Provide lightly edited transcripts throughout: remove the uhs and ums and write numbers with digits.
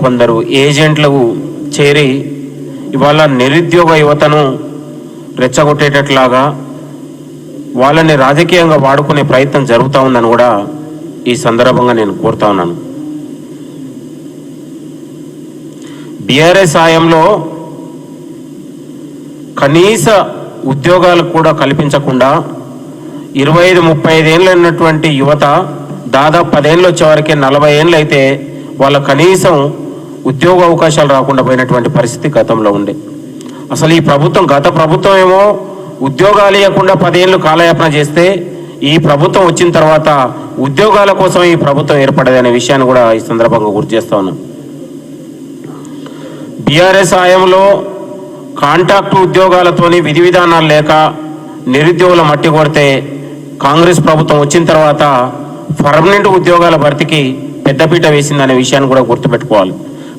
కొందరు ఏజెంట్లు చేరి ఇవాళ నిరుద్యోగ యువతను రెచ్చగొట్టేటట్లాగా వాళ్ళని రాజకీయంగా వాడుకునే ప్రయత్నం జరుగుతూ ఉందని కూడా ఈ సందర్భంగా నేను కోరుతా ఉన్నాను. బీఆర్ఎస్ హయాంలో కనీస ఉద్యోగాలు కూడా కల్పించకుండా 25-35 ఏళ్ళు ఉన్నటువంటి యువత దాదాపు 10 ఏళ్ళు వచ్చేవరకే 40 ఏళ్ళు అయితే వాళ్ళ కనీసం ఉద్యోగ అవకాశాలు రాకుండా పోయినటువంటి పరిస్థితి గతంలో ఉండే. అసలు ఈ ప్రభుత్వం గత ప్రభుత్వం ఏమో ఉద్యోగాలు ఇవ్వకుండా 10 ఏళ్ళు కాలయాపన చేస్తే ఈ ప్రభుత్వం వచ్చిన తర్వాత ఉద్యోగాల కోసం ఈ ప్రభుత్వం ఏర్పడదనే విషయాన్ని కూడా ఈ సందర్భంగా గుర్తు చేస్తా ఉన్నాం. బీఆర్ఎస్ హయాంలో కాంట్రాక్టు ఉద్యోగాలతోని విధి విధానాలు లేక నిరుద్యోగుల మట్టి కొడితే కాంగ్రెస్ ప్రభుత్వం వచ్చిన తర్వాత పర్మనెంట్ ఉద్యోగాల భర్తీకి పెద్దపీట వేసిందనే విషయాన్ని కూడా గుర్తుపెట్టుకోవాలి.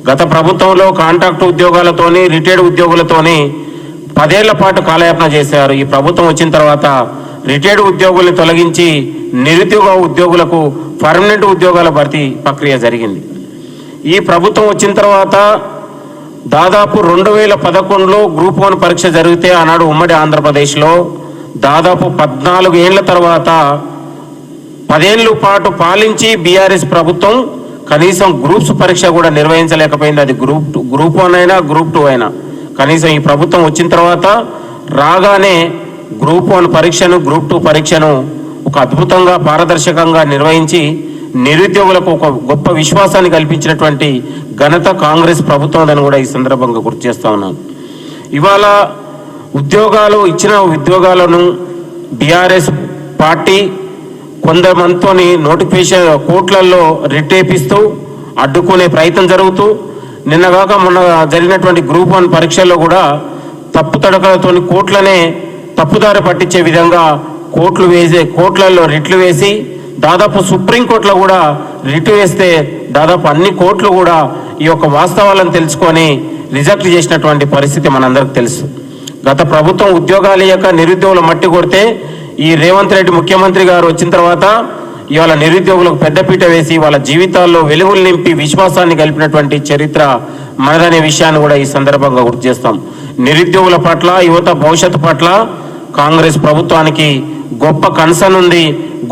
గత ప్రభుత్వంలో కాంట్రాక్టు ఉద్యోగాలతోని రిటైర్డ్ ఉద్యోగులతోని 10 ఏళ్ల పాటు కాలయాపన చేశారు. ఈ ప్రభుత్వం వచ్చిన తర్వాత రిటైర్డ్ ఉద్యోగుల్ని తొలగించి నిరుద్యోగ ఉద్యోగులకు పర్మనెంట్ ఉద్యోగాల భర్తీ ప్రక్రియ జరిగింది. ఈ ప్రభుత్వం వచ్చిన తర్వాత దాదాపు 2011లో గ్రూప్ 1 పరీక్ష జరిగితే ఆనాడు ఉమ్మడి ఆంధ్రప్రదేశ్లో దాదాపు 14 ఏళ్ల తర్వాత 10 ఏళ్ళ పాటు పాలించి బీఆర్ఎస్ ప్రభుత్వం కనీసం గ్రూప్స్ పరీక్ష కూడా నిర్వహించలేకపోయింది. అది గ్రూప్ 1 అయినా గ్రూప్ 2 అయినా. కనీసం ఈ ప్రభుత్వం వచ్చిన తర్వాత రాగానే గ్రూప్ 1 పరీక్షను గ్రూప్ 2 పరీక్షను ఒక అద్భుతంగా పారదర్శకంగా నిర్వహించి నిరుద్యోగులకు ఒక గొప్ప విశ్వాసాన్ని కల్పించినటువంటి ఘనత కాంగ్రెస్ ప్రభుత్వం అని కూడా ఈ సందర్భంగా గుర్తు చేస్తా ఉన్నాను. ఇవాళ ఉద్యోగాలు ఇచ్చిన ఉద్యోగాలను బీఆర్ఎస్ పార్టీ కొంతమందితోని నోటిఫికేషన్ కోర్టులలో రిటేపిస్తూ అడ్డుకునే ప్రయత్నం జరుగుతూ నిన్నగాక మొన్న జరిగినటువంటి గ్రూప్ 1 పరీక్షల్లో కూడా తప్పుతడకలతో కోర్టులనే తప్పుదారి పట్టించే విధంగా కోర్టులలో రిట్లు వేసి దాదాపు సుప్రీంకోర్టులో కూడా రిట్ వేస్తే దాదాపు అన్ని కోర్టులు కూడా ఈ యొక్క వాస్తవాలను తెలుసుకొని రిజెక్ట్ చేసినటువంటి పరిస్థితి మనందరికి తెలుసు. గత ప్రభుత్వం ఉద్యోగాలు ఇయ్యక నిరుద్యోగులు మట్టి కొడితే ఈ రేవంత్ రెడ్డి ముఖ్యమంత్రి గారు వచ్చిన తర్వాత ఇవాళ నిరుద్యోగులకు పెద్దపీట వేసి వాళ్ళ జీవితాల్లో వెలుగులు నింపి విశ్వాసాన్ని కలిపినటువంటి చరిత్ర మనదనే విషయాన్ని కూడా ఈ సందర్భంగా గుర్తు చేస్తాం. నిరుద్యోగుల పట్ల యువత భవిష్యత్తు పట్ల కాంగ్రెస్ ప్రభుత్వానికి గొప్ప కన్సర్న్ ఉంది,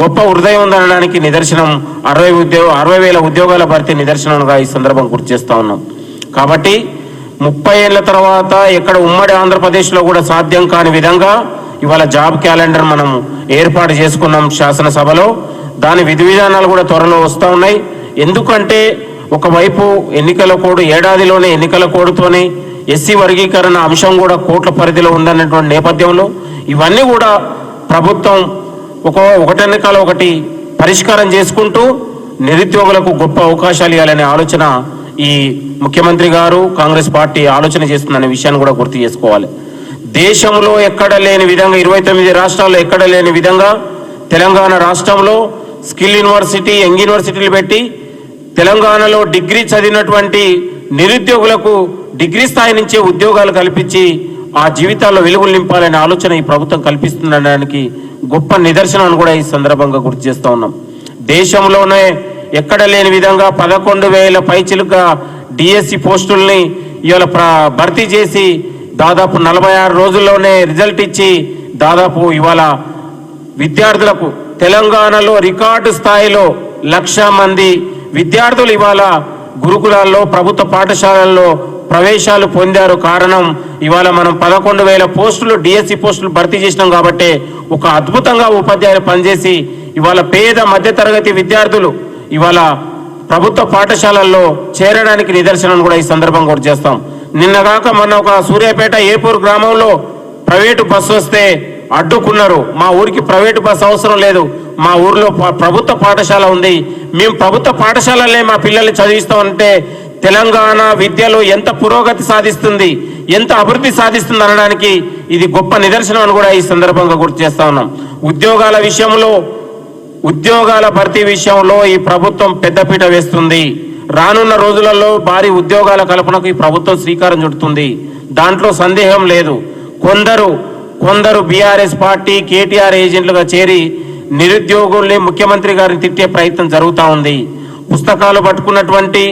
గొప్ప హృదయం ఉందనడానికి నిదర్శనం 60,000 ఉద్యోగాల భర్తీ నిదర్శనంగా ఈ సందర్భం గుర్తు చేస్తా ఉన్నాం. కాబట్టి 30 ఏళ్ల తర్వాత ఎక్కడ ఉమ్మడి ఆంధ్రప్రదేశ్లో కూడా సాధ్యం కాని విధంగా ఇవాళ జాబ్ క్యాలెండర్ మనం ఏర్పాటు చేసుకున్నాం శాసనసభలో. దాని విధి విధానాలు కూడా త్వరలో వస్తూ ఉన్నాయి. ఎందుకంటే ఒకవైపు ఎన్నికల కోడ్ ఏడాదిలోనే ఎన్నికల కోడ్తోనే ఎస్సీ వర్గీకరణ అంశం కూడా కోట్ల పరిధిలో ఉందన్నటువంటి నేపథ్యంలో ఇవన్నీ కూడా ప్రభుత్వం ఒకటెన్నికల ఒకటి పరిష్కారం చేసుకుంటూ నిరుద్యోగులకు గొప్ప అవకాశాలు ఇవ్వాలనే ఆలోచన ఈ ముఖ్యమంత్రి గారు కాంగ్రెస్ పార్టీ ఆలోచన చేస్తుందనే విషయాన్ని కూడా గుర్తు చేసుకోవాలి. దేశంలో ఎక్కడ లేని విధంగా 29 రాష్ట్రాల్లో ఎక్కడ లేని విధంగా తెలంగాణ రాష్ట్రంలో స్కిల్ యూనివర్సిటీ యంగ్ యూనివర్సిటీలు పెట్టి తెలంగాణలో డిగ్రీ చదివినటువంటి నిరుద్యోగులకు డిగ్రీ స్థాయి నుంచే ఉద్యోగాలు కల్పించి ఆ జీవితాల్లో వెలుగులు నింపాలనే ఆలోచన ఈ ప్రభుత్వం కల్పిస్తుందనడానికి గొప్ప నిదర్శనం కూడా ఈ సందర్భంగా గుర్తు చేస్తూ ఉన్నాం. దేశంలోనే ఎక్కడ లేని విధంగా 11,000 పైచిలుగా డిఎస్సి పోస్టుల్ని ఇవాళ భర్తీ చేసి దాదాపు 46 రోజుల్లోనే రిజల్ట్ ఇచ్చి దాదాపు ఇవాళ విద్యార్థులకు తెలంగాణలో రికార్డు స్థాయిలో 1,00,000 మంది విద్యార్థులు ఇవాళ గురుకులాల్లో ప్రభుత్వ పాఠశాలల్లో ప్రవేశాలు పొందారు. కారణం ఇవాళ మనం 11,000 పోస్టులు డిఎస్సి పోస్టులు భర్తీ చేసినాం కాబట్టి ఒక అద్భుతంగా ఉపాధ్యాయులు పనిచేసి ఇవాళ పేద మధ్యతరగతి విద్యార్థులు ఇవాళ ప్రభుత్వ పాఠశాలల్లో చేరడానికి నిదర్శనం కూడా ఈ సందర్భంగా కూడా చేస్తాం. నిన్నగాక మొన్న ఒక సూర్యాపేట ఏపూర్ గ్రామంలో ప్రైవేటు బస్సు వస్తే అడ్డుకున్నారు. మా ఊరికి ప్రైవేటు బస్సు అవసరం లేదు, మా ఊర్లో ప్రభుత్వ పాఠశాల ఉంది, మేము ప్రభుత్వ పాఠశాలలే మా పిల్లల్ని చదివిస్తామంటే తెలంగాణ విద్యలో ఎంత పురోగతి సాధిస్తుంది, ఎంత అభివృద్ధి సాధిస్తుంది అనడానికి ఇది గొప్ప నిదర్శనం అని కూడా ఈ సందర్భంగా గుర్తు చేస్తా ఉన్నాం. ఉద్యోగాల విషయంలో ఉద్యోగాల భర్తీ విషయంలో ఈ ప్రభుత్వం పెద్దపీట వేస్తుంది. రానున్న రోజులలో భారీ ఉద్యోగాల కల్పనకు ఈ ప్రభుత్వం శ్రీకారం చుడుతుంది, దాంట్లో సందేహం లేదు. కొందరు బీఆర్ఎస్ పార్టీ కేటీఆర్ ఏజెంట్లుగా చేరి నిరుద్యోగుల్ని ముఖ్యమంత్రి గారిని తిట్టే ప్రయత్నం జరుగుతూ ఉంది. పుస్తకాలు పట్టుకున్నటువంటి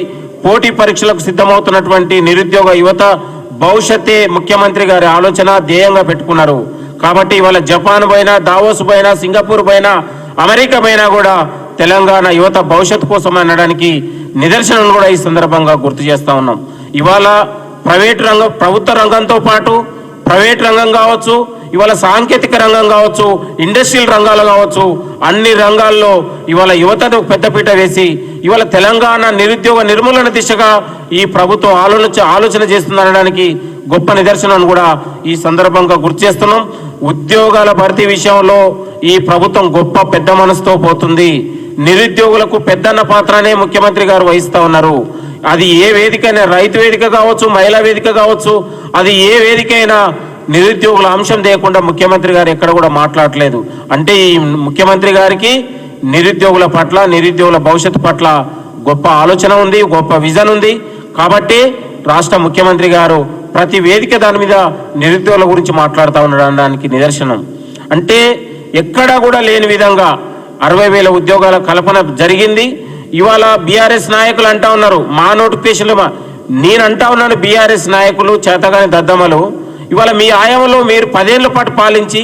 పోటీ పరీక్షలకు సిద్ధమవుతున్నటువంటి నిరుద్యోగ యువత భవిష్యత్తే ముఖ్యమంత్రి గారి ఆలోచన ధ్యేయంగా పెట్టుకున్నారు. కాబట్టి ఇవాళ జపాన్ పైన, దావోస్ పైన, సింగపూర్ పైన, అమెరికా పైన కూడా తెలంగాణ యువత భవిష్యత్తు కోసం అనడానికి నిదర్శనం కూడా ఈ సందర్భంగా గుర్తు చేస్తా ఉన్నాం. ఇవాళ ప్రభుత్వ రంగంతో పాటు ప్రైవేట్ రంగం కావచ్చు, ఇవాళ సాంకేతిక రంగం కావచ్చు, ఇండస్ట్రియల్ రంగాలు కావచ్చు, అన్ని రంగాల్లో ఇవాళ యువతను పెద్దపీట వేసి ఇవాళ తెలంగాణ నిరుద్యోగ నిర్మూలన దిశగా ఈ ప్రభుత్వం ఆలోచన చేస్తుందనడానికి గొప్ప నిదర్శనం కూడా ఈ సందర్భంగా గుర్తు చేస్తున్నాం. ఉద్యోగాల భర్తీ విషయంలో ఈ ప్రభుత్వం గొప్ప పెద్ద మనసుతో పోతుంది. నిరుద్యోగులకు పెద్దన్న పాత్రనే ముఖ్యమంత్రి గారు వహిస్తూ ఉన్నారు. అది ఏ వేదిక అయినా, రైతు వేదిక కావచ్చు, మహిళా వేదిక కావచ్చు, అది ఏ వేదిక అయినా నిరుద్యోగుల అంశం లేకుండా ముఖ్యమంత్రి గారు ఎక్కడ కూడా మాట్లాడలేదు. అంటే ఈ ముఖ్యమంత్రి గారికి నిరుద్యోగుల పట్ల, నిరుద్యోగుల భవిష్యత్తు పట్ల గొప్ప ఆలోచన ఉంది, గొప్ప విజన్ ఉంది. కాబట్టి రాష్ట్ర ముఖ్యమంత్రి గారు ప్రతి వేదిక దాని మీద నిరుద్యోగుల గురించి మాట్లాడుతూ ఉండడానికి నిదర్శనం. అంటే ఎక్కడా కూడా లేని విధంగా 60,000 ఉద్యోగాల కల్పన జరిగింది. ఇవాళ బీఆర్ఎస్ నాయకులు అంటా ఉన్నారు మా నోటిఫికేషన్లు, నేను అంటా ఉన్నాను బీఆర్ఎస్ నాయకులు చేతగాని దద్దమ్మలు, ఇవాళ మీ ఆయంలో మీరు 10 ఏళ్ల పాటు పాలించి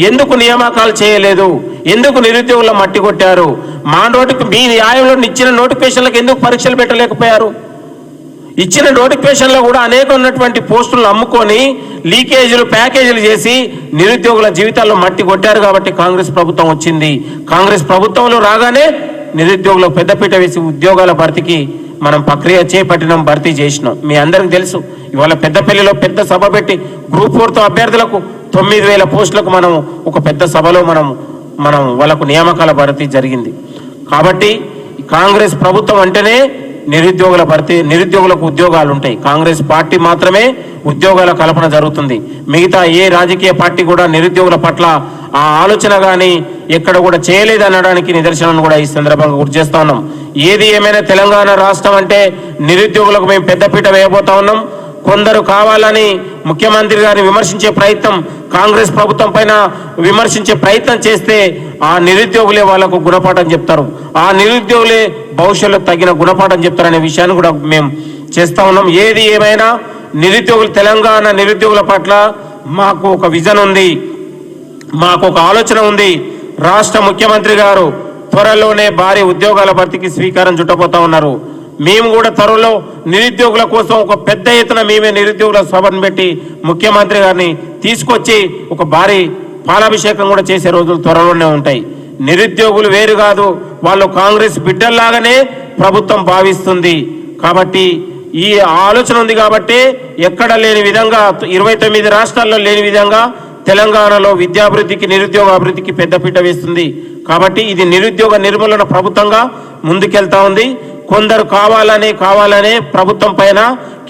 ఎందుకు నియామకాలు చేయలేదు, ఎందుకు నిరుద్యోగుల మట్టి కొట్టారు, మీ ఆయంలో ఇచ్చిన నోటిఫికేషన్లకు ఎందుకు పరీక్షలు పెట్టలేకపోయారు? ఇచ్చిన నోటిఫికేషన్లో కూడా అనేక ఉన్నటువంటి పోస్టులను అమ్ముకొని లీకేజీలు, ప్యాకేజీలు చేసి నిరుద్యోగుల జీవితాల్లో మట్టి కొట్టారు. కాబట్టి కాంగ్రెస్ ప్రభుత్వం వచ్చింది. కాంగ్రెస్ ప్రభుత్వంలో రాగానే నిరుద్యోగులకు పెద్దపీట వేసి ఉద్యోగాల భర్తీకి మనం ప్రక్రియ చేపట్టినాం, భర్తీ చేసినాం. మీ అందరికీ తెలుసు. ఇవాళ పెద్దపల్లిలో పెద్ద సభ పెట్టి గ్రూప్ 4తో అభ్యర్థులకు 9,000 పోస్టులకు మనం ఒక పెద్ద సభలో మనం వాళ్ళకు నియామకాల భర్తీ జరిగింది. కాబట్టి కాంగ్రెస్ ప్రభుత్వం అంటేనే నిరుద్యోగుల భర్తీ, నిరుద్యోగులకు ఉద్యోగాలు ఉంటాయి. కాంగ్రెస్ పార్టీ మాత్రమే ఉద్యోగాల కల్పన జరుగుతుంది. మిగతా ఏ రాజకీయ పార్టీ కూడా నిరుద్యోగుల పట్ల ఆ ఆలోచన కానీ ఎక్కడ కూడా చేయలేదనడానికి నిదర్శనం కూడా ఈ సందర్భంగా గుర్తు చేస్తా ఉన్నాం. ఏది ఏమైనా తెలంగాణ రాష్ట్రం అంటే నిరుద్యోగులకు మేము పెద్దపీట వేయబోతా ఉన్నాం. కొందరు కావాలని ముఖ్యమంత్రి గారిని విమర్శించే ప్రయత్నం, కాంగ్రెస్ ప్రభుత్వం పైన విమర్శించే ప్రయత్నం చేస్తే ఆ నిరుద్యోగులే వాళ్లకు గుణపాఠం చెప్తారు, ఆ నిరుద్యోగులే భవిష్యత్తులో తగిన గుణపాఠం చెప్తారనే విషయాన్ని కూడా మేము చేస్తా ఉన్నాం. ఏది ఏమైనా నిరుద్యోగులు, తెలంగాణ నిరుద్యోగుల పట్ల మాకు ఒక విజన్ ఉంది, మాకు ఒక ఆలోచన ఉంది. రాష్ట్ర ముఖ్యమంత్రి గారు త్వరలోనే భారీ ఉద్యోగాల భర్తీకి శ్రీకారం చుట్టబోతా ఉన్నారు. మేము కూడా త్వరలో నిరుద్యోగుల కోసం ఒక పెద్ద ఎత్తున మేమే నిరుద్యోగుల సభను పెట్టి ముఖ్యమంత్రి గారిని తీసుకొచ్చి ఒక భారీ పాలాభిషేకం కూడా చేసే రోజులు త్వరలోనే ఉంటాయి. నిరుద్యోగులు వేరు కాదు, వాళ్ళు కాంగ్రెస్ బిడ్డల్లాగానే ప్రభుత్వం భావిస్తుంది. కాబట్టి ఈ ఆలోచన ఉంది. కాబట్టి ఎక్కడ లేని విధంగా 29 రాష్ట్రాల్లో లేని విధంగా తెలంగాణలో విద్యాభివృద్ధికి, నిరుద్యోగ అభివృద్ధికి పెద్దపీట వేస్తుంది. కాబట్టి ఇది నిరుద్యోగ నిర్మూలన ప్రభుత్వంగా ముందుకెళ్తా ఉంది. కొందరు కావాలనే ప్రభుత్వం పైన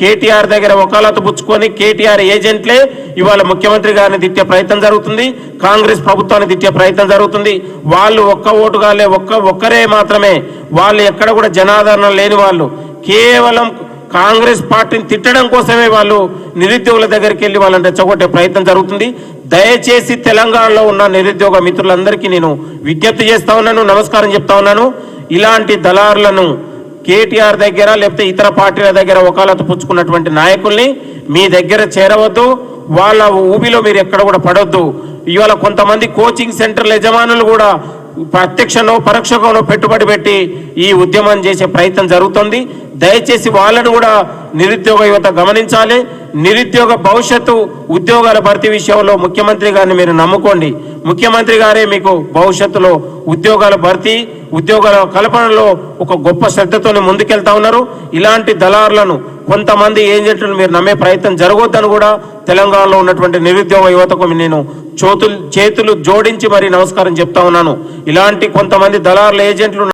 కేటీఆర్ దగ్గర వకాలతు పుచ్చుకొని కేటీఆర్ ఏజెంట్లే ఇవాళ ముఖ్యమంత్రి గారిని తిట్టే ప్రయత్నం జరుగుతుంది, కాంగ్రెస్ ప్రభుత్వాన్ని తిట్టే ప్రయత్నం జరుగుతుంది. వాళ్ళు ఒక్క ఓటుగాలే, ఒక్కరే మాత్రమే, వాళ్ళు ఎక్కడ కూడా జనాదరణ లేని వాళ్ళు, కేవలం కాంగ్రెస్ పార్టీని తిట్టడం కోసమే వాళ్ళు నిరుద్యోగుల దగ్గరికి వెళ్ళి వాళ్ళని రెచ్చగొట్టే ప్రయత్నం జరుగుతుంది. దయచేసి తెలంగాణలో ఉన్న నిరుద్యోగ మిత్రులందరికీ నేను విజ్ఞప్తి చేస్తా ఉన్నాను, నమస్కారం చెప్తా ఉన్నాను. ఇలాంటి దళారులను కేటీఆర్ దగ్గర లేకపోతే ఇతర పార్టీల దగ్గర వకాలతు పుచ్చుకున్నటువంటి నాయకుల్ని మీ దగ్గర చేరవద్దు, వాళ్ళ ఊబిలో మీరు ఎక్కడ కూడా పడొద్దు. ఇవాళ కొంతమంది కోచింగ్ సెంటర్ల యజమానులు కూడా ప్రత్యక్షనో పరోక్షంగానో పెట్టుబడి పెట్టి ఈ ఉద్యమం చేసే ప్రయత్నం జరుగుతుంది. దయచేసి వాళ్ళను కూడా నిరుద్యోగ యువత గమనించాలి. నిరుద్యోగ భవిష్యత్తు, ఉద్యోగాల భర్తీ విషయంలో ముఖ్యమంత్రి గారిని మీరు నమ్ముకోండి. ముఖ్యమంత్రి గారే మీకు భవిష్యత్తులో ఉద్యోగాల భర్తీ, ఉద్యోగాల కల్పనలో ఒక గొప్ప శ్రద్ధతో ముందుకెళ్తా ఉన్నారు. ఇలాంటి దళారులను, కొంతమంది ఏజెంట్లను మీరు నమ్మే ప్రయత్నం జరగొద్దని కూడా తెలంగాణలో ఉన్నటువంటి నిరుద్యోగ యువతకు నేను చేతులు జోడించి మరి నమస్కారం చెప్తా ఉన్నాను. ఇలాంటి కొంతమంది దళారుల ఏజెంట్లు